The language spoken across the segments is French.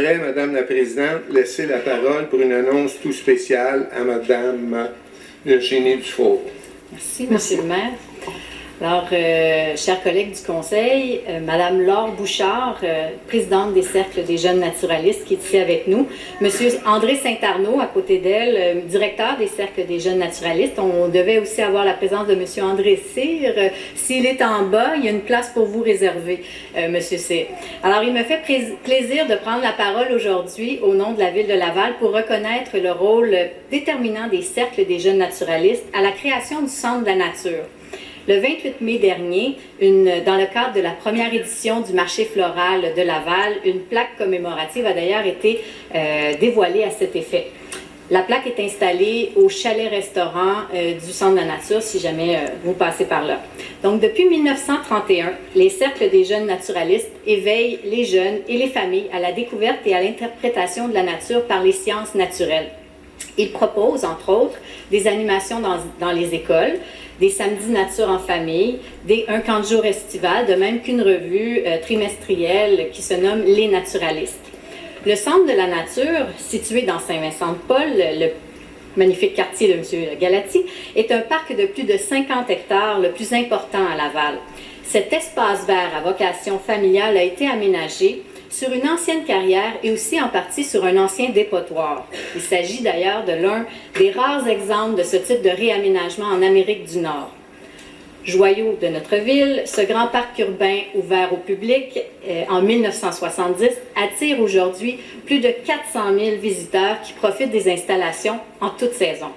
j'aimerais, Madame la Présidente, laisser la parole pour une annonce tout spéciale à Madame Virginie Dufault. Merci, Monsieur le maire. Alors, chers collègues du Conseil, Madame Laure Bouchard, présidente des Cercles des jeunes naturalistes, qui est ici avec nous, Monsieur André Saint-Arnaud, à côté d'elle, directeur des Cercles des jeunes naturalistes. On devait aussi avoir la présence de Monsieur André Cyr. S'il est en bas, il y a une place pour vous réservée, Monsieur Cyr. Alors, il me fait plaisir de prendre la parole aujourd'hui au nom de la Ville de Laval pour reconnaître le rôle déterminant des Cercles des jeunes naturalistes à la création du Centre de la nature. Le 28 mai dernier, dans le cadre de la première édition du marché floral de Laval, une plaque commémorative a d'ailleurs été dévoilée à cet effet. La plaque est installée au chalet-restaurant du Centre de la nature, si jamais vous passez par là. Donc, depuis 1931, les Cercles des jeunes naturalistes éveillent les jeunes et les familles à la découverte et à l'interprétation de la nature par les sciences naturelles. Ils proposent, entre autres, des animations dans les écoles, des samedis nature en famille, un camp de jour estival, de même qu'une revue trimestrielle qui se nomme Les Naturalistes. Le Centre de la nature, situé dans Saint-Vincent-de-Paul, le magnifique quartier de M. Galati, est un parc de plus de 50 hectares, le plus important à Laval. Cet espace vert à vocation familiale a été aménagé sur une ancienne carrière et aussi en partie sur un ancien dépotoir. Il s'agit d'ailleurs de l'un des rares exemples de ce type de réaménagement en Amérique du Nord. Joyau de notre ville, ce grand parc urbain ouvert au public en 1970 attire aujourd'hui plus de 400 000 visiteurs qui profitent des installations en toute saison.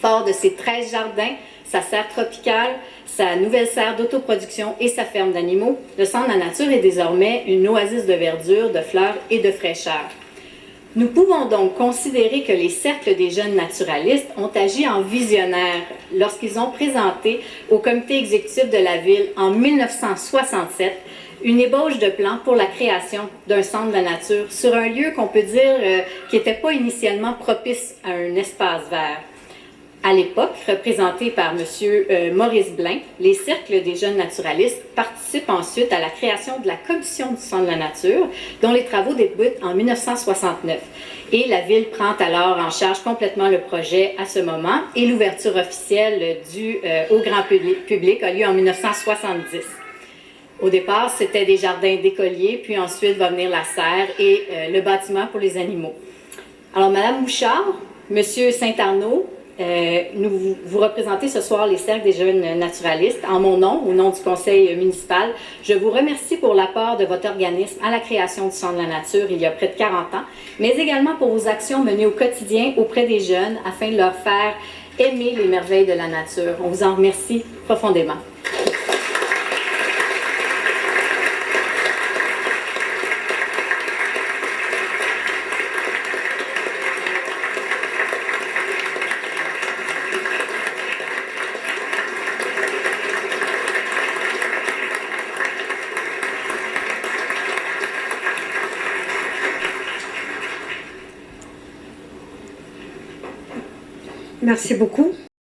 Fort de ses 13 jardins, sa serre tropicale, sa nouvelle serre d'autoproduction et sa ferme d'animaux, le Centre de la nature est désormais une oasis de verdure, de fleurs et de fraîcheur. Nous pouvons donc considérer que les Cercles des jeunes naturalistes ont agi en visionnaire lorsqu'ils ont présenté au comité exécutif de la ville en 1967 une ébauche de plan pour la création d'un centre de la nature sur un lieu qu'on peut dire qui n'était pas initialement propice à un espace vert. À l'époque, représenté par M. Maurice Blain, les Cercles des jeunes naturalistes participent ensuite à la création de la Commission du Centre de la nature, dont les travaux débutent en 1969. Et la Ville prend alors en charge complètement le projet à ce moment, et l'ouverture officielle au grand public a lieu en 1970. Au départ, c'était des jardins d'écoliers, puis ensuite va venir la serre et le bâtiment pour les animaux. Alors, Mme Bouchard, M. Saint-Arnaud, vous représentez ce soir les Cercles des jeunes naturalistes. En mon nom, au nom du conseil municipal, je vous remercie pour l'apport de votre organisme à la création du Centre de la nature il y a près de 40 ans, mais également pour vos actions menées au quotidien auprès des jeunes afin de leur faire aimer les merveilles de la nature. On vous en remercie profondément. Merci beaucoup.